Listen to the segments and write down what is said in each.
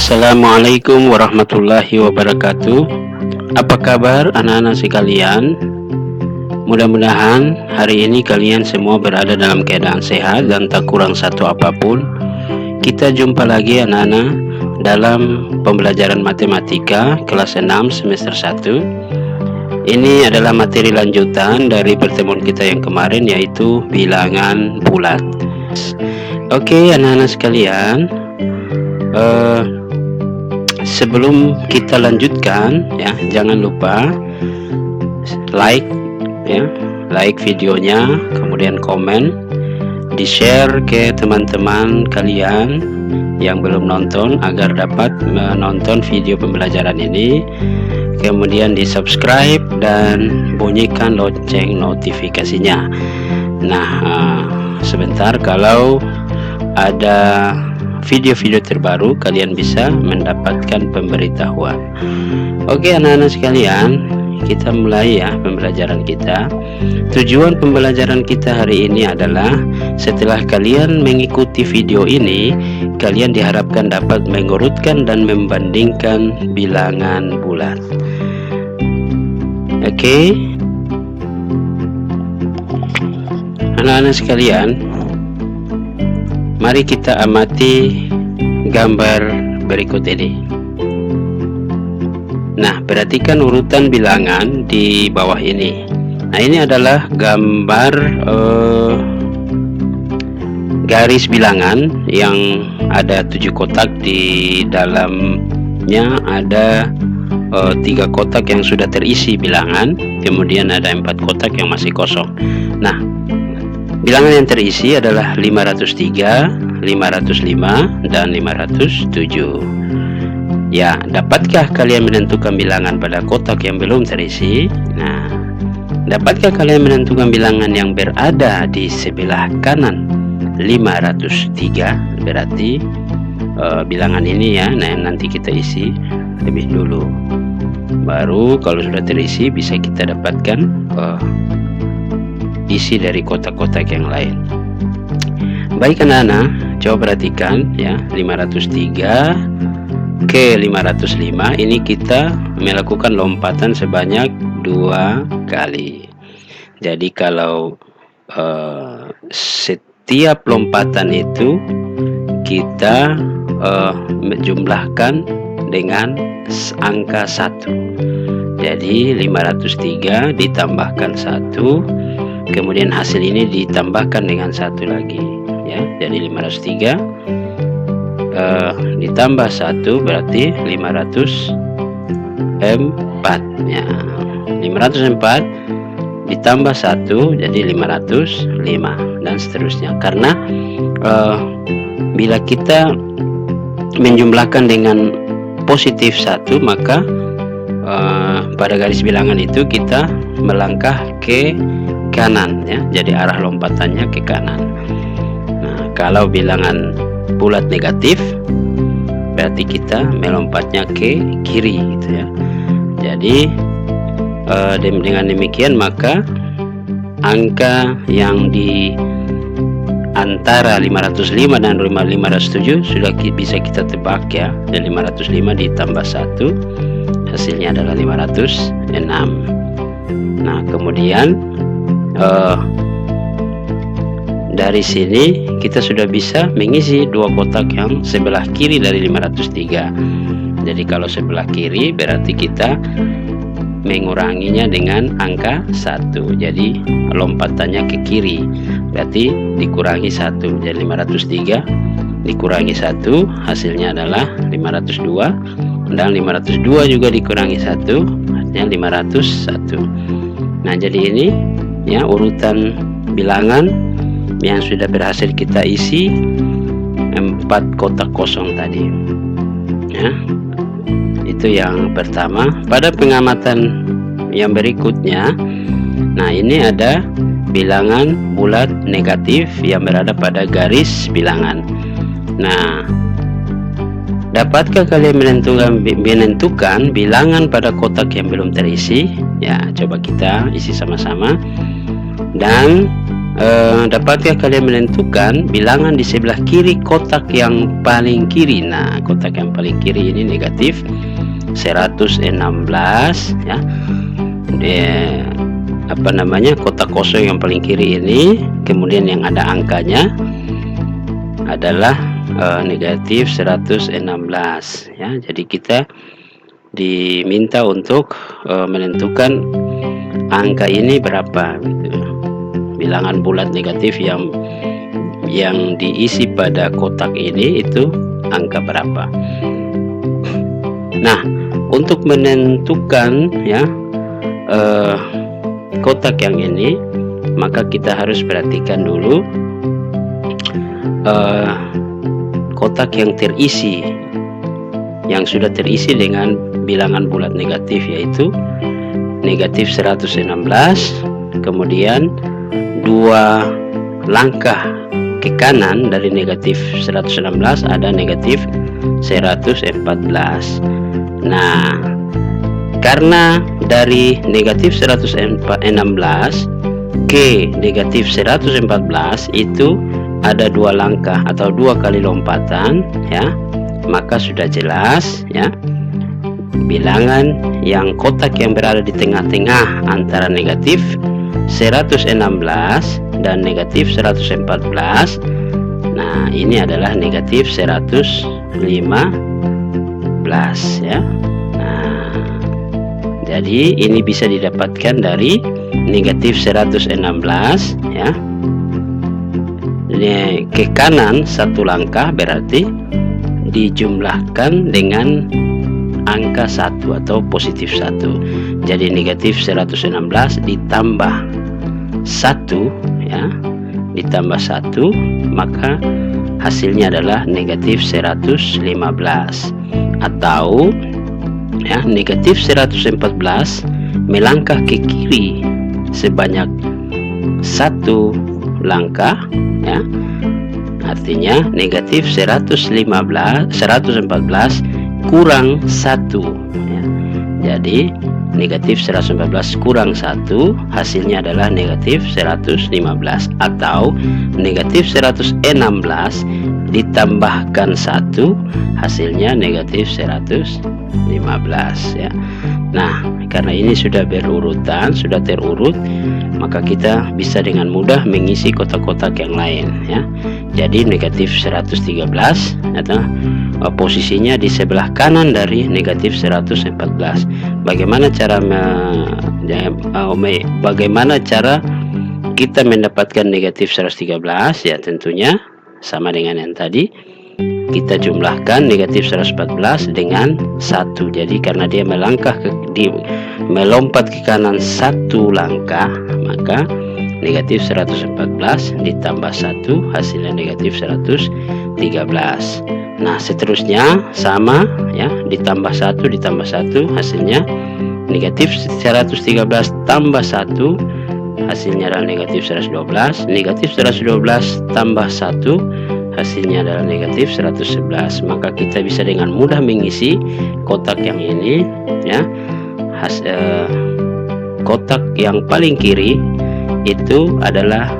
Assalamualaikum warahmatullahi wabarakatuh. Apa kabar anak-anak sekalian? Mudah-mudahan hari ini kalian semua berada dalam keadaan sehat dan tak kurang satu apapun. Kita jumpa lagi anak-anak dalam pembelajaran matematika kelas 6 semester 1. Ini adalah materi lanjutan dari pertemuan kita yang kemarin, yaitu bilangan bulat. Oke anak-anak sekalian, sebelum kita lanjutkan ya, jangan lupa like videonya, kemudian komen, di share ke teman-teman kalian yang belum nonton agar dapat menonton video pembelajaran ini, kemudian di subscribe dan bunyikan lonceng notifikasinya. Nah, sebentar, kalau ada video-video terbaru kalian bisa mendapatkan pemberitahuan. Oke anak-anak sekalian, kita mulai ya pembelajaran kita. Tujuan pembelajaran kita hari ini adalah setelah kalian mengikuti video ini, kalian diharapkan dapat mengurutkan dan membandingkan bilangan bulat. Oke anak-anak sekalian, mari kita amati gambar berikut ini. Nah, perhatikan urutan bilangan di bawah ini. Nah, ini adalah gambar garis bilangan yang ada 7 kotak. Di dalamnya ada 3 kotak yang sudah terisi bilangan, kemudian ada 4 kotak yang masih kosong. Nah, bilangan yang terisi adalah 503, 505, dan 507. Ya, dapatkah kalian menentukan bilangan pada kotak yang belum terisi? Nah, dapatkah kalian menentukan bilangan yang berada di sebelah kanan 503? Berarti bilangan ini ya, nah nanti kita isi lebih dulu. Baru kalau sudah terisi bisa kita dapatkan isi dari kotak-kotak yang lain. Baik anak-anak, coba perhatikan ya, 503 ke 505 ini kita melakukan lompatan sebanyak 2 kali. Jadi kalau setiap lompatan itu kita menjumlahkan dengan angka 1. Jadi 503 ditambahkan 1, kemudian hasil ini ditambahkan dengan 1 lagi ya. Jadi 503 ditambah 1 berarti 504 ya. 504 ditambah 1 jadi 505 dan seterusnya. Karena bila kita menjumlahkan dengan positif 1, maka pada garis bilangan itu kita melangkah ke kanan ya. Jadi arah lompatannya ke kanan. Nah, kalau bilangan bulat negatif berarti kita melompatnya ke kiri gitu ya. Jadi dengan demikian maka angka yang di antara 505 dan 507 sudah bisa kita tebak ya. Dan 505 ditambah 1 hasilnya adalah 506. Nah, kemudian dari sini kita sudah bisa mengisi 2 kotak yang sebelah kiri dari 503. Jadi kalau sebelah kiri berarti kita menguranginya dengan angka 1. Jadi lompatannya ke kiri, berarti dikurangi 1. Jadi 503 dikurangi 1 hasilnya adalah 502, dan 502 juga dikurangi 1 hasilnya 501. Nah, jadi ini ya urutan bilangan yang sudah berhasil kita isi 4 kotak kosong tadi ya. Itu yang pertama. Pada pengamatan yang berikutnya, nah ini ada bilangan bulat negatif yang berada pada garis bilangan. Nah, dapatkah kalian menentukan bilangan pada kotak yang belum terisi? Ya, coba kita isi sama-sama. Dan dapatkah kalian menentukan bilangan di sebelah kiri kotak yang paling kiri? Nah, kotak yang paling kiri ini negatif 116 ya. Kotak kosong yang paling kiri ini, kemudian yang ada angkanya adalah negatif 116 ya. Jadi kita diminta untuk menentukan angka ini berapa gitu. Bilangan bulat negatif yang diisi pada kotak ini itu angka berapa. Nah, untuk menentukan ya kotak yang ini, maka kita harus perhatikan dulu kotak yang terisi, yang sudah terisi dengan bilangan bulat negatif, yaitu negatif 116, kemudian 2 langkah ke kanan dari negatif 116 ada negatif 114. Nah, karena dari negatif 116 ke negatif 114 itu ada 2 langkah atau 2 kali lompatan ya, maka sudah jelas ya, bilangan yang kotak yang berada di tengah-tengah antara negatif 116 dan negatif 114, nah ini adalah negatif 115 ya. Nah, jadi ini bisa didapatkan dari negatif 116 ya, ini ke kanan 1 langkah berarti dijumlahkan dengan angka 1 atau positif 1. Jadi negatif 116 ditambah 1 ya, ditambah 1, maka hasilnya adalah negatif 115, atau ya, negatif 114 melangkah ke kiri sebanyak 1 langkah ya, artinya negatif 114 kurang 1 ya. Jadi negatif 114 kurang 1 hasilnya adalah negatif 115, atau negatif 116 ditambahkan 1 hasilnya negatif 115 ya. Nah, karena ini sudah berurutan, sudah terurut, maka kita bisa dengan mudah mengisi kotak-kotak yang lain ya. Jadi negatif 113 atau posisinya di sebelah kanan dari negatif 114. Bagaimana cara kita mendapatkan negatif 113? Ya tentunya sama dengan yang tadi, kita jumlahkan negatif 114 dengan 1. Jadi karena dia melompat ke kanan 1 langkah, maka negatif 114 ditambah 1 hasilnya negatif 113. Nah, seterusnya sama ya, ditambah 1 hasilnya negatif 113 tambah 1 hasilnya adalah negatif 112, negatif 112 tambah 1 hasilnya adalah negatif 111. Maka kita bisa dengan mudah mengisi kotak yang ini ya. Kotak yang paling kiri itu adalah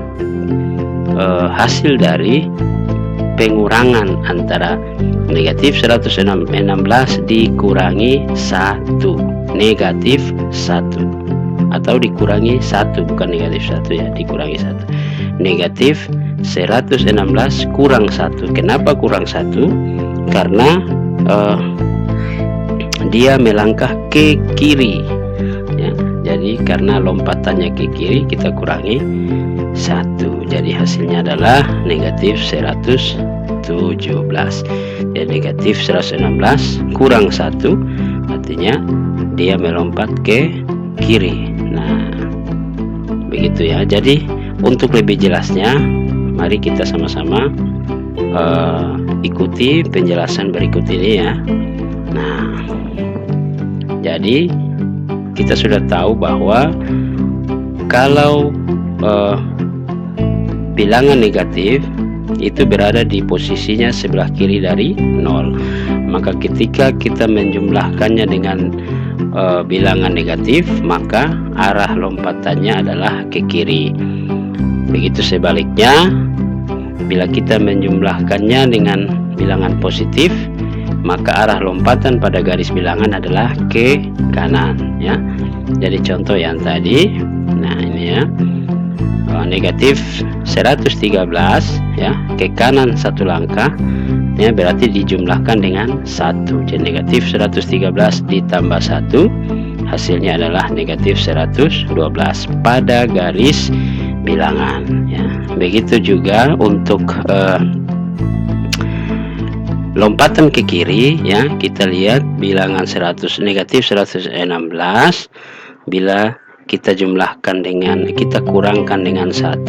hasil dari pengurangan antara negatif 116 dikurangi 1, negatif 1, atau dikurangi 1, bukan negatif 1 ya, dikurangi 1. Negatif 116 kurang 1. Kenapa kurang 1? Karena dia melangkah ke kiri ya. Jadi karena lompatannya ke kiri, kita kurangi 1. Jadi hasilnya adalah negatif 117. Jadi negatif 116 kurang 1 artinya dia melompat ke kiri. Nah, begitu ya. Jadi untuk lebih jelasnya, mari kita sama-sama ikuti penjelasan berikut ini ya. Nah, jadi kita sudah tahu bahwa kalau bilangan negatif itu berada di posisinya sebelah kiri dari 0, maka ketika kita menjumlahkannya dengan bilangan negatif, maka arah lompatannya adalah ke kiri. Begitu sebaliknya, bila kita menjumlahkannya dengan bilangan positif, maka arah lompatan pada garis bilangan adalah ke kanan ya. Jadi contoh yang tadi, nah ini ya, negatif 113 ya, ke kanan satu langkah ya, berarti dijumlahkan dengan 1. Jadi negatif 113 ditambah 1, hasilnya adalah negatif 112 pada garis bilangan ya. Begitu juga untuk lompatan ke kiri ya, kita lihat bilangan negatif 116, bila kita jumlahkan dengan, kita kurangkan dengan 1,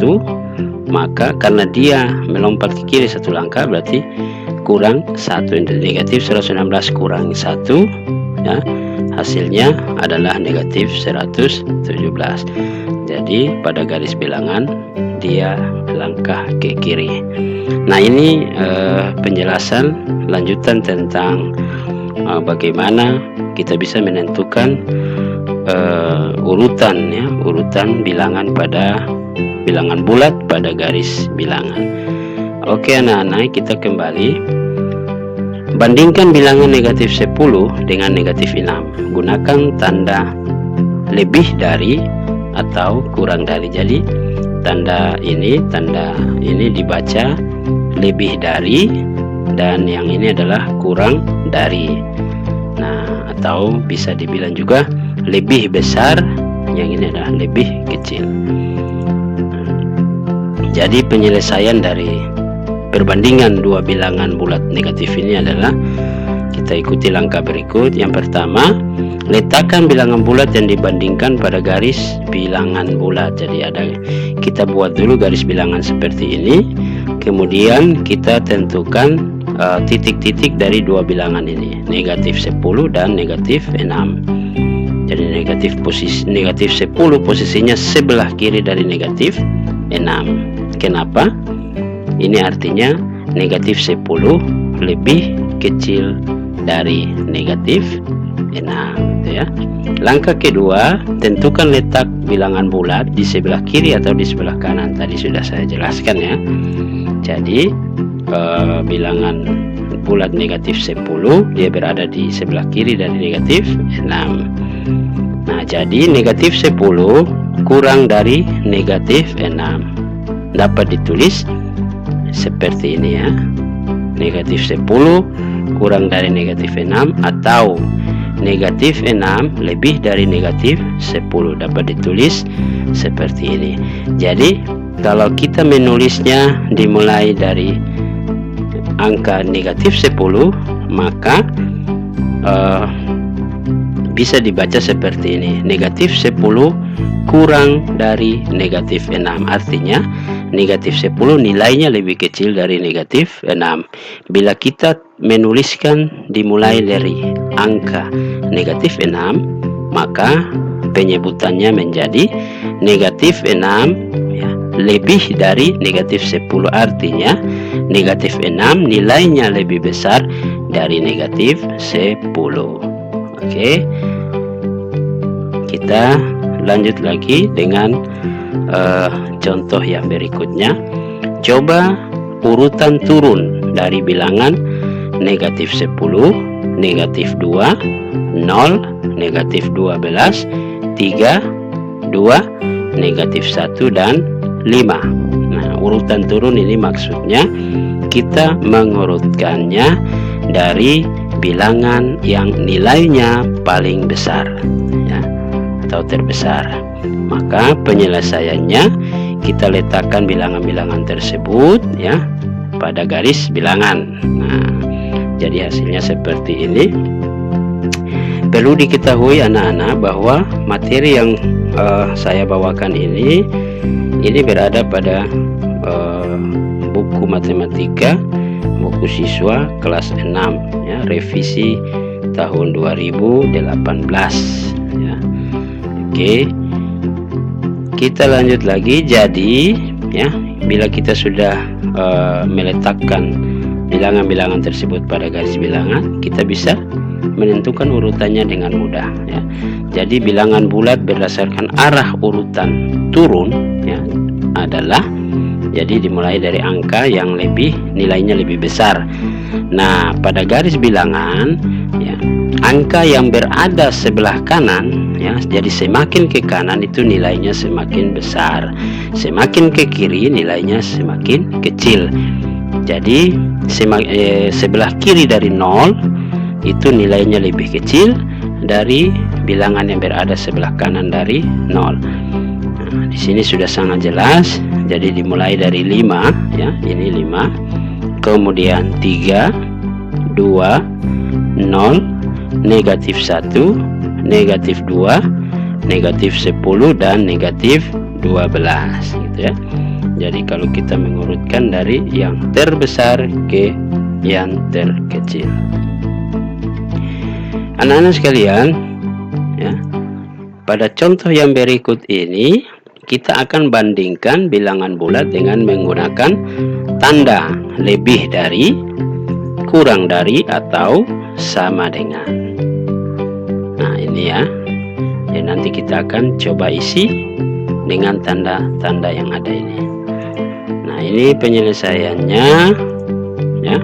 maka karena dia melompat ke kiri satu langkah berarti kurang 1. Negatif 116 kurang 1 ya, hasilnya adalah negatif 117. Jadi pada garis bilangan dia langkah ke kiri. Nah ini penjelasan lanjutan tentang bagaimana kita bisa menentukan urutan ya, urutan bilangan pada bilangan bulat pada garis bilangan. Oke anak-anak, kita kembali. Bandingkan bilangan negatif 10 dengan negatif 6. Gunakan tanda lebih dari atau kurang dari. Jadi tanda ini dibaca lebih dari, dan yang ini adalah kurang dari. Nah, atau bisa dibilang juga lebih besar, yang ini adalah lebih kecil. Jadi penyelesaian dari perbandingan dua bilangan bulat negatif ini adalah kita ikuti langkah berikut. Yang pertama, letakkan bilangan bulat yang dibandingkan pada garis bilangan bulat. Jadi kita buat dulu garis bilangan seperti ini, kemudian kita tentukan titik-titik dari dua bilangan ini, negatif 10 dan negatif 6. Jadi negatif 10 posisinya sebelah kiri dari negatif 6. Kenapa? Ini artinya negatif 10 lebih kecil dari negatif 6 ya. Langkah kedua, tentukan letak bilangan bulat di sebelah kiri atau di sebelah kanan. Tadi sudah saya jelaskan ya. Jadi bilangan bulat negatif 10 dia berada di sebelah kiri dari negatif 6. Nah, jadi negatif 10 kurang dari negatif 6 dapat ditulis seperti ini ya. Negatif 10 kurang dari negatif 6, atau negatif 6 lebih dari negatif 10 dapat ditulis seperti ini. Jadi kalau kita menulisnya dimulai dari angka negatif 10, maka bisa dibaca seperti ini, negatif 10 kurang dari negatif 6. Artinya negatif 10 nilainya lebih kecil dari negatif 6. Bila kita menuliskan dimulai dari angka negatif 6, maka penyebutannya menjadi negatif 6 ya, lebih dari negatif 10. Artinya negatif 6 nilainya lebih besar dari negatif 10. Oke, kita lanjut lagi dengan contoh yang berikutnya. Coba urutan turun dari bilangan negatif 10, negatif 2, 0, negatif 12, 3, 2, negatif 1, dan 5. Nah, urutan turun ini maksudnya kita mengurutkannya dari bilangan yang nilainya paling besar ya, atau terbesar. Maka penyelesaiannya kita letakkan bilangan-bilangan tersebut ya pada garis bilangan. Nah, jadi hasilnya seperti ini. Perlu diketahui anak-anak bahwa materi yang saya bawakan ini berada pada buku matematika, buku siswa kelas 6 ya, revisi tahun 2018 ya. Oke, kita lanjut lagi. Jadi ya, bila kita sudah meletakkan bilangan-bilangan tersebut pada garis bilangan, kita bisa menentukan urutannya dengan mudah ya. Jadi bilangan bulat berdasarkan arah urutan turun ya, adalah, jadi dimulai dari angka yang nilainya lebih besar. Nah, pada garis bilangan ya, angka yang berada sebelah kanan ya, jadi semakin ke kanan itu nilainya semakin besar, semakin ke kiri nilainya semakin kecil. Jadi sebelah kiri dari 0 itu nilainya lebih kecil dari bilangan yang berada sebelah kanan dari 0. Nah, di sini sudah sangat jelas. Jadi dimulai dari 5 ya, ini 5, kemudian 3, 2, 0, negatif 1, negatif 2, negatif 10, dan negatif 12 gitu ya. Jadi kalau kita mengurutkan dari yang terbesar ke yang terkecil. Anak-anak sekalian ya, pada contoh yang berikut ini kita akan bandingkan bilangan bulat dengan menggunakan tanda lebih dari, kurang dari, atau sama dengan. Nah ini ya, nanti kita akan coba isi dengan tanda-tanda yang ada ini. Nah ini penyelesaiannya ya.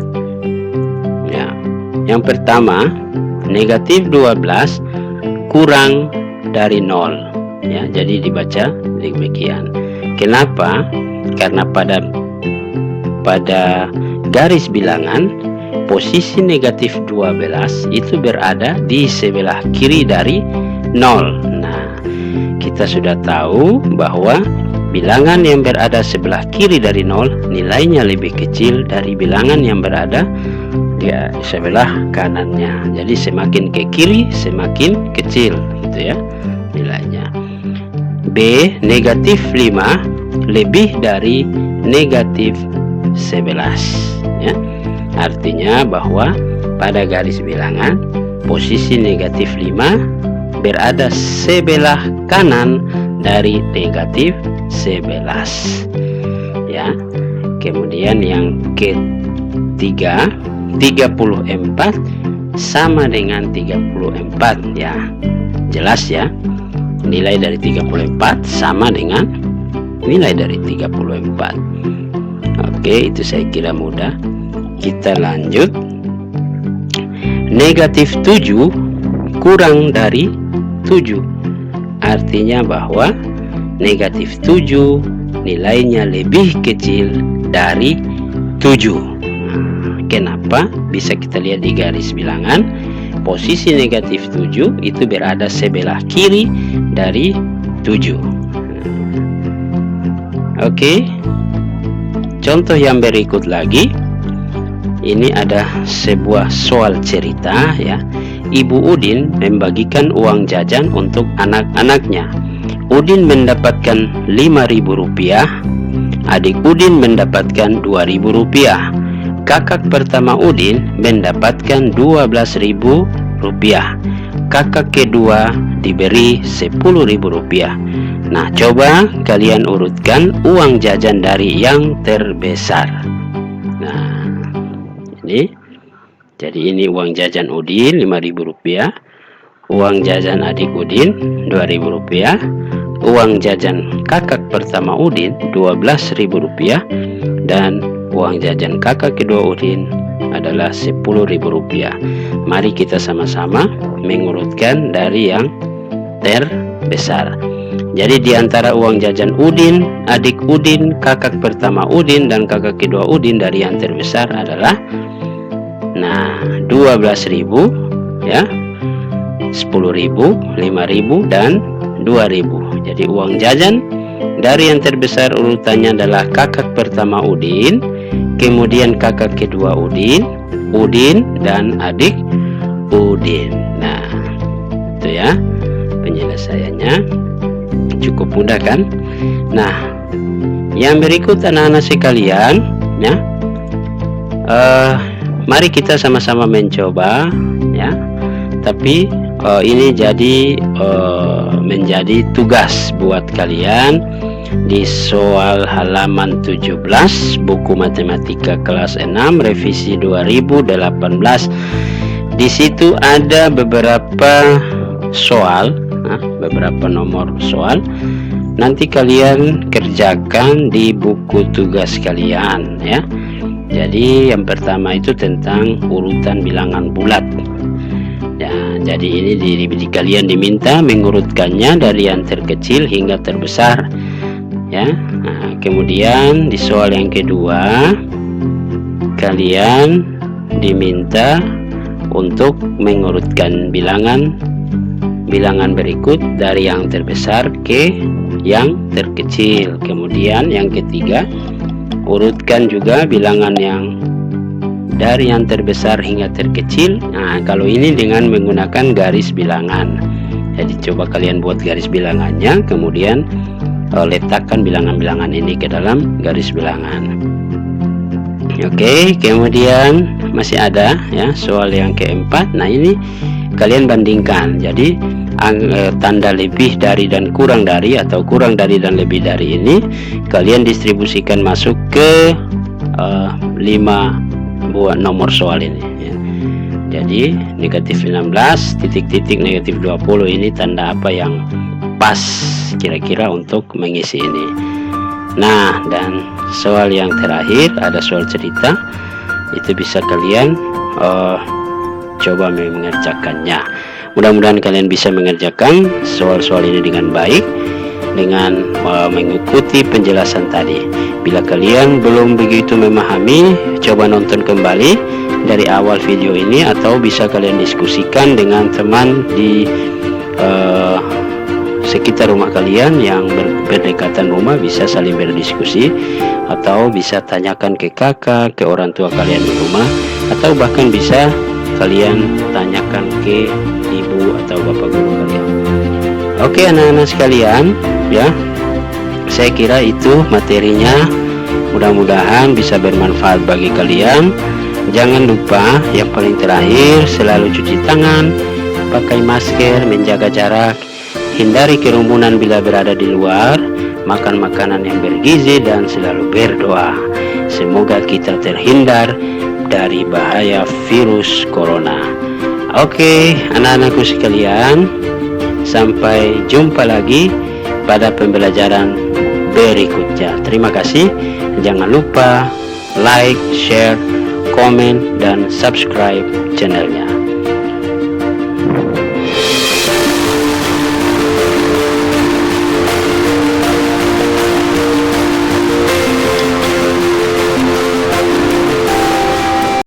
Yang pertama, negatif 12 kurang dari 0 ya, jadi dibaca demikian. Kenapa? Karena pada garis bilangan posisi negatif 12 itu berada di sebelah kiri dari 0. Nah, kita sudah tahu bahwa bilangan yang berada sebelah kiri dari 0 nilainya lebih kecil dari bilangan yang berada ya sebelah kanannya. Jadi semakin ke kiri semakin kecil gitu ya nilainya. B, negatif 5 lebih dari negatif 11 ya. Artinya bahwa pada garis bilangan posisi negatif 5 berada sebelah kanan dari negatif 11 ya. Kemudian yang ketiga, 34 sama dengan 34 ya. Jelas ya, nilai dari 34 sama dengan nilai dari 34. Oke, itu saya kira mudah. Kita lanjut. Negatif 7 kurang dari 7. Artinya bahwa negatif 7 nilainya lebih kecil dari 7. Kenapa? Bisa kita lihat di garis bilangan. Posisi negatif 7 itu berada sebelah kiri dari 7. Oke. Contoh yang berikut lagi. Ini ada sebuah soal cerita ya. Ibu Udin membagikan uang jajan untuk anak-anaknya. Udin mendapatkan Rp5.000, adik Udin mendapatkan Rp2.000. Kakak pertama Udin mendapatkan Rp12.000. Kakak kedua diberi Rp10.000. Nah, coba kalian urutkan uang jajan dari yang terbesar. Nah, ini. Jadi ini uang jajan Udin Rp5.000, uang jajan adik Udin Rp2.000, uang jajan kakak pertama Udin Rp12.000, dan uang jajan kakak kedua Udin adalah Rp10.000. Mari kita sama-sama mengurutkan dari yang terbesar. Jadi di antara uang jajan Udin, adik Udin, kakak pertama Udin, dan kakak kedua Udin dari yang terbesar adalah, nah, 12.000 ya, 10.000, 5.000, dan 2.000. Jadi uang jajan dari yang terbesar urutannya adalah kakak pertama Udin, kemudian kakak kedua Udin, dan adik Udin. Nah, itu ya penyelesaiannya. Cukup mudah kan? Nah, yang berikut anak-anak sekalian ya, mari kita sama-sama mencoba ya. Tapi ini jadi menjadi tugas buat kalian di soal halaman 17 buku matematika kelas 6 revisi 2018. Di situ ada beberapa soal, beberapa nomor soal. nanti kalian kerjakan di buku tugas kalian ya. Jadi yang pertama itu tentang urutan bilangan bulat ya. Jadi ini di kalian diminta mengurutkannya dari yang terkecil hingga terbesar ya. Nah, kemudian di soal yang kedua kalian diminta untuk mengurutkan bilangan berikut dari yang terbesar ke yang terkecil. Kemudian yang ketiga, urutkan juga bilangan yang dari yang terbesar hingga terkecil. Nah, kalau ini dengan menggunakan garis bilangan. Jadi coba kalian buat garis bilangannya, kemudian letakkan bilangan-bilangan ini ke dalam garis bilangan. Oke, kemudian masih ada ya soal yang keempat. Nah, ini kalian bandingkan. Jadi tanda lebih dari dan kurang dari atau kurang dari dan lebih dari ini kalian distribusikan masuk ke 5 buah nomor soal ini ya. Jadi negatif 16 titik-titik negatif 20 ini tanda apa yang pas kira-kira untuk mengisi ini. Nah, dan soal yang terakhir ada soal cerita. Itu bisa kalian coba mengerjakannya. Mudah-mudahan kalian bisa mengerjakan soal-soal ini dengan baik dengan mengikuti penjelasan tadi. Bila kalian belum begitu memahami, coba nonton kembali dari awal video ini, atau bisa kalian diskusikan dengan teman di sekitar rumah kalian yang berdekatan rumah, bisa saling berdiskusi, atau bisa tanyakan ke kakak, ke orang tua kalian di rumah, atau bahkan bisa kalian tanyakan ke ibu atau bapak guru kalian. Oke anak-anak sekalian ya, saya kira itu materinya. Mudah-mudahan bisa bermanfaat bagi kalian. Jangan lupa yang paling terakhir, selalu cuci tangan, pakai masker, menjaga jarak, hindari kerumunan bila berada di luar, makan makanan yang bergizi, dan selalu berdoa semoga kita terhindar dari bahaya virus corona. Oke, anak-anakku sekalian, sampai jumpa lagi pada pembelajaran berikutnya. Terima kasih. Jangan lupa like, share, komen, dan subscribe channelnya.